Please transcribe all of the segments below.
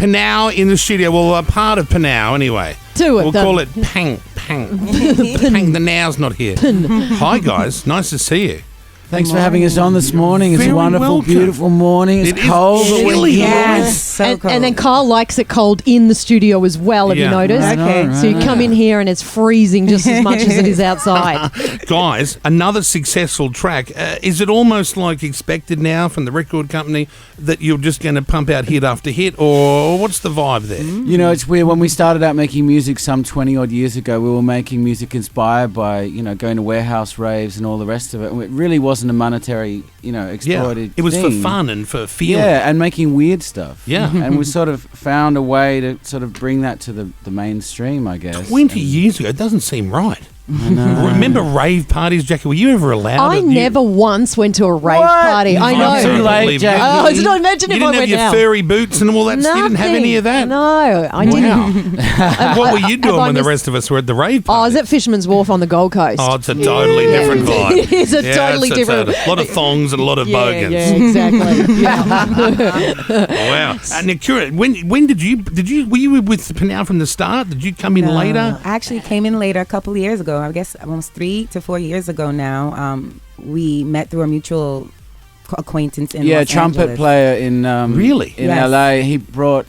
PNAU in the studio. Well, a part of PNAU anyway. We'll call it Pang. Pang the Now's not here. Hi, guys. Nice to see you. Thanks for having us on this morning. It's Very a wonderful, welcome. beautiful morning. It's cold. Chilly. Yes, so cold. And then Carl likes it cold in the studio as well, have you noticed? Okay. So you come in here and it's freezing just as much as it is outside. Guys, another successful track. Is it almost like expected now from the record company that you're just going to pump out hit after hit, or what's the vibe there? You know, it's weird. When we started out making music some 20-odd years ago, we were making music inspired by, going to warehouse raves and all the rest of it. And it really wasn't a monetary, exploited it was thing. for fun and for feeling. Yeah, and making weird stuff. Yeah. And we sort of found a way to sort of bring that to the mainstream, I guess. 20 years ago, it doesn't seem right. I know. Remember rave parties, Jackie? Were you ever allowed? I never once went to a rave party. I know. Too late, Jackie. Oh, it's not imagine You if I didn't have went your now. furry boots and all that. Nothing. You didn't have any of that. No, I didn't. What were you doing I when the missed- rest of us were at the rave Oh, I party? was at Fisherman's Wharf on the Gold Coast. Oh, it's a totally different vibe. It is a totally different. A lot of thongs and a lot of bogans. Yeah, exactly. Wow. Now, curious, when did you were you with PNAU from the start? Did you come in later? I actually came in later a couple of years ago. I guess almost 3 to 4 years ago now. We met through a mutual acquaintance in Los trumpet Angeles. player in Really? in Yes. LA. He brought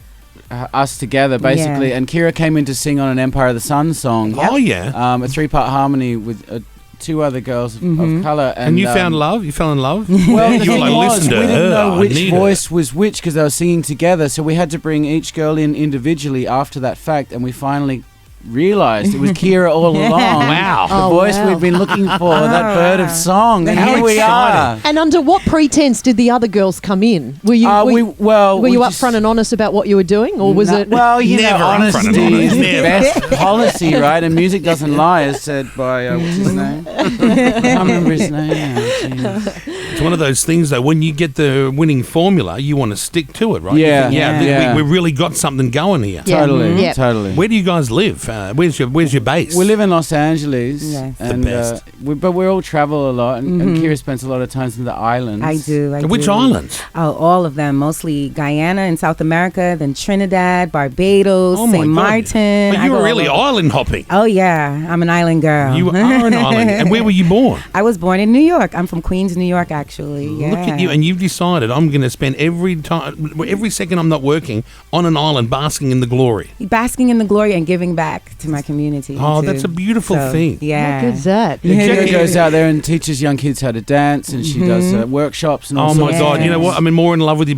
us together basically, and Kira came in to sing on an Empire of the Sun song. Oh yeah. A 3-part harmony with 2 other girls of color. And you found love? You fell in love? Well, the you were thing like, was, listen to we didn't her. know I which need her. voice was which because they were singing together. So we had to bring each girl in individually after that fact, and we finally realized it was Kira all along. Wow. The voice we'd been looking for, that bird of song. And How here we are. exciting. And under what pretense did the other girls come in? Were you we were we you just- upfront and honest about what you were doing, or was it? Well, you Never know, upfront and honesty honest, is the never. best policy, right? And music doesn't lie, as said by what's his name? I can't remember his name now. Jeez. It's one of those things, though, when you get the winning formula, you want to stick to it, right? Yeah. You think, Yeah. We really got something going here. Yeah. Totally, Yeah. totally. Where do you guys live? Where's your base? We live in Los Angeles, Yes. and The best. but we all travel a lot. And Kira spends a lot of times in the islands. I do. Which islands? Oh, all of them. Mostly Guyana in South America, then Trinidad, Barbados, Oh my St. God. Martin. But I you were go really all over. island hopping. Oh, yeah. I'm an island girl. You are an island. And where were you born? I was born in New York. I'm from Queens, New York, actually. Yeah. Look at you, and you've decided I'm going to spend every second I'm not working on an island basking in the glory. Basking in the glory and giving back to my community. Oh, too. that's a beautiful So, thing. Yeah. How good's that? Kira goes out there and teaches young kids how to dance, and she does workshops and all Oh my sorts. God! Yeah. You know what? I'm more in love with you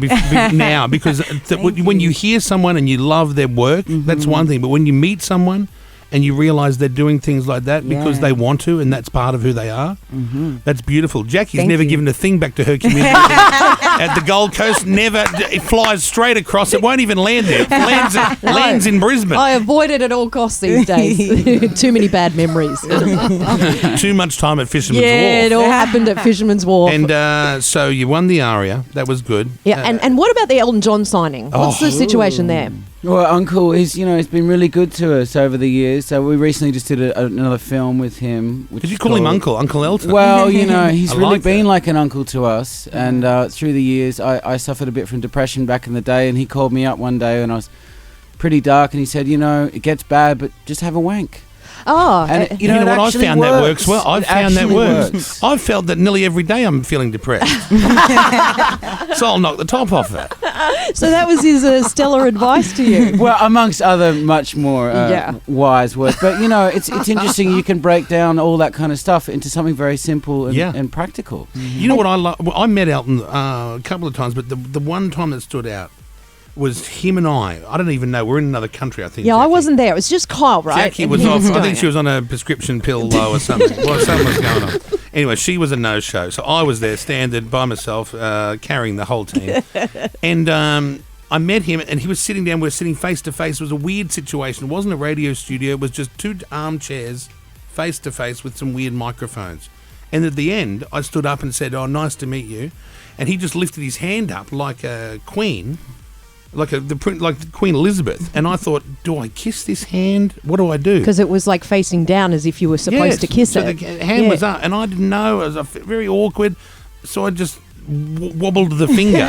now because when you hear someone and you love their work, that's one thing. But when you meet someone and you realise they're doing things like that because Yeah. they want to, and that's part of who they are, that's beautiful. Jackie's Thank never you. given a thing back to her community at the Gold Coast. Never. It flies straight across. It won't even land there. It lands in Brisbane. I avoid it at all costs these days. Too many bad memories. Too much time at Fisherman's Yeah, it Wharf. all happened at Fisherman's Wharf. And so you won the ARIA. That was good. yeah, and what about the Elton John signing? What's the situation there? Well, Uncle, he's been really good to us over the years. So we recently just did another film with him. Which Did you is call him called- Uncle Elton? Well, he's I really like been that. like an uncle to us. And through the years, I suffered a bit from depression back in the day. And he called me up one day when I was pretty dark. And he said, it gets bad, but just have a wank. Oh, And You know it what? I actually found that works well. I've It found that actually works. I've felt that nearly every day I'm feeling depressed. So I'll knock the top off that. so that was his stellar advice to you. Well, amongst other much more wise words. But, it's interesting. You can break down all that kind of stuff into something very simple and practical. You know what I love? Well, I met Elton a couple of times, but the one time that stood out was him and I don't even know. We're in another country, I think. Yeah, I Jackie. wasn't there. It was just Kyle, right? Jackie And was he off. I doing think she was on a prescription pill or something. Well, something was going on. Anyway, she was a no-show. So I was there, standard by myself, carrying the whole team. And I met him, and he was sitting down. We were sitting face to face. It was a weird situation. It wasn't a radio studio. It was just 2 armchairs face to face with some weird microphones. And at the end, I stood up and said, "Oh, nice to meet you." And he just lifted his hand up like a queen. Like Queen Elizabeth, and I thought, do I kiss this hand? What do I do? Because it was like facing down as if you were supposed to kiss so it. the hand was up, and I didn't know. It was very awkward, so I just wobbled the finger.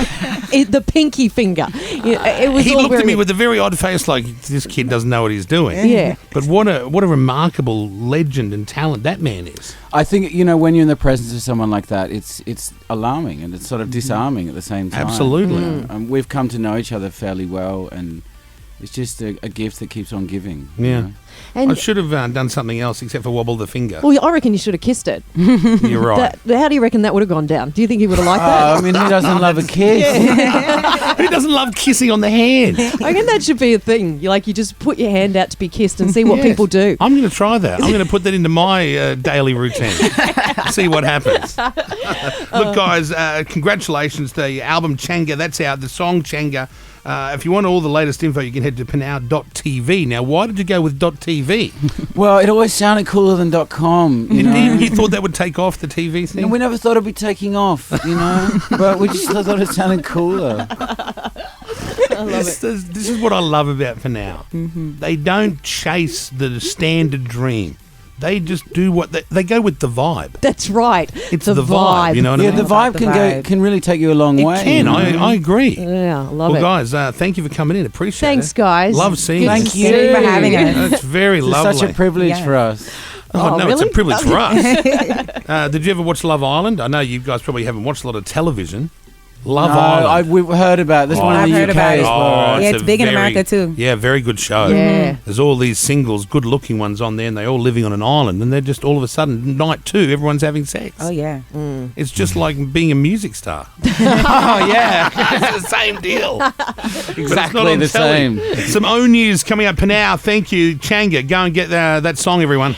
The pinky finger. It was He all looked at very- me with a very odd face, like this kid doesn't know what he's doing. Yeah. But what a remarkable legend and talent that man is. I think, when you're in the presence of someone like that, it's alarming and it's sort of disarming at the same time. Absolutely. We've come to know each other fairly well, and it's just a gift that keeps on giving. Yeah. And I should have done something else except for wobble the finger. well, I reckon you should have kissed it. You're right. How do you reckon that would have gone down? Do you think he would have liked that? I mean, who doesn't love a kiss? Who doesn't love kissing on the hand? I reckon that should be a thing. You just put your hand out to be kissed and see what Yes. people do. I'm going to try that. I'm going to put that into my daily routine. See what happens. Look, guys, congratulations. The album Changa, that's out. The song Changa. If you want all the latest info, you can head to PNAU.tv. Now, why did you go with .tv? Well, it always sounded cooler than .com. You thought that would take off the TV thing? And we never thought it'd be taking off, but we just thought it sounded cooler. I love it. This is what I love about PNAU. They don't chase the standard dream. They just do what they go with the vibe. That's right. It's the vibe, you know what I Yeah, mean? the vibe The can vibe. can really take you a long way. It can. I agree. Yeah, I love Well, it. guys, thank you for coming in. Appreciate Thanks, it. guys. Love seeing Good you. to Thank you. Thank you for having us. It's very It's lovely. such a privilege Yes. for us. Oh, Oh, no, it's a really? privilege for us. Did you ever watch Love Island? I know you guys probably haven't watched a lot of television. Love Island. We've heard about it. There's one in I've the heard UK about it. as well. Oh, right? Yeah, it's big in America, too. Yeah, very good show. Yeah. There's all these singles, good-looking ones on there, and they're all living on an island, and they're just all of a sudden, night two, everyone's having sex. Oh, yeah. It's just like being a music star. Oh, yeah. It's the same deal. Exactly the same. Some O News coming up now. Thank you, Changa. Go and get that song, everyone.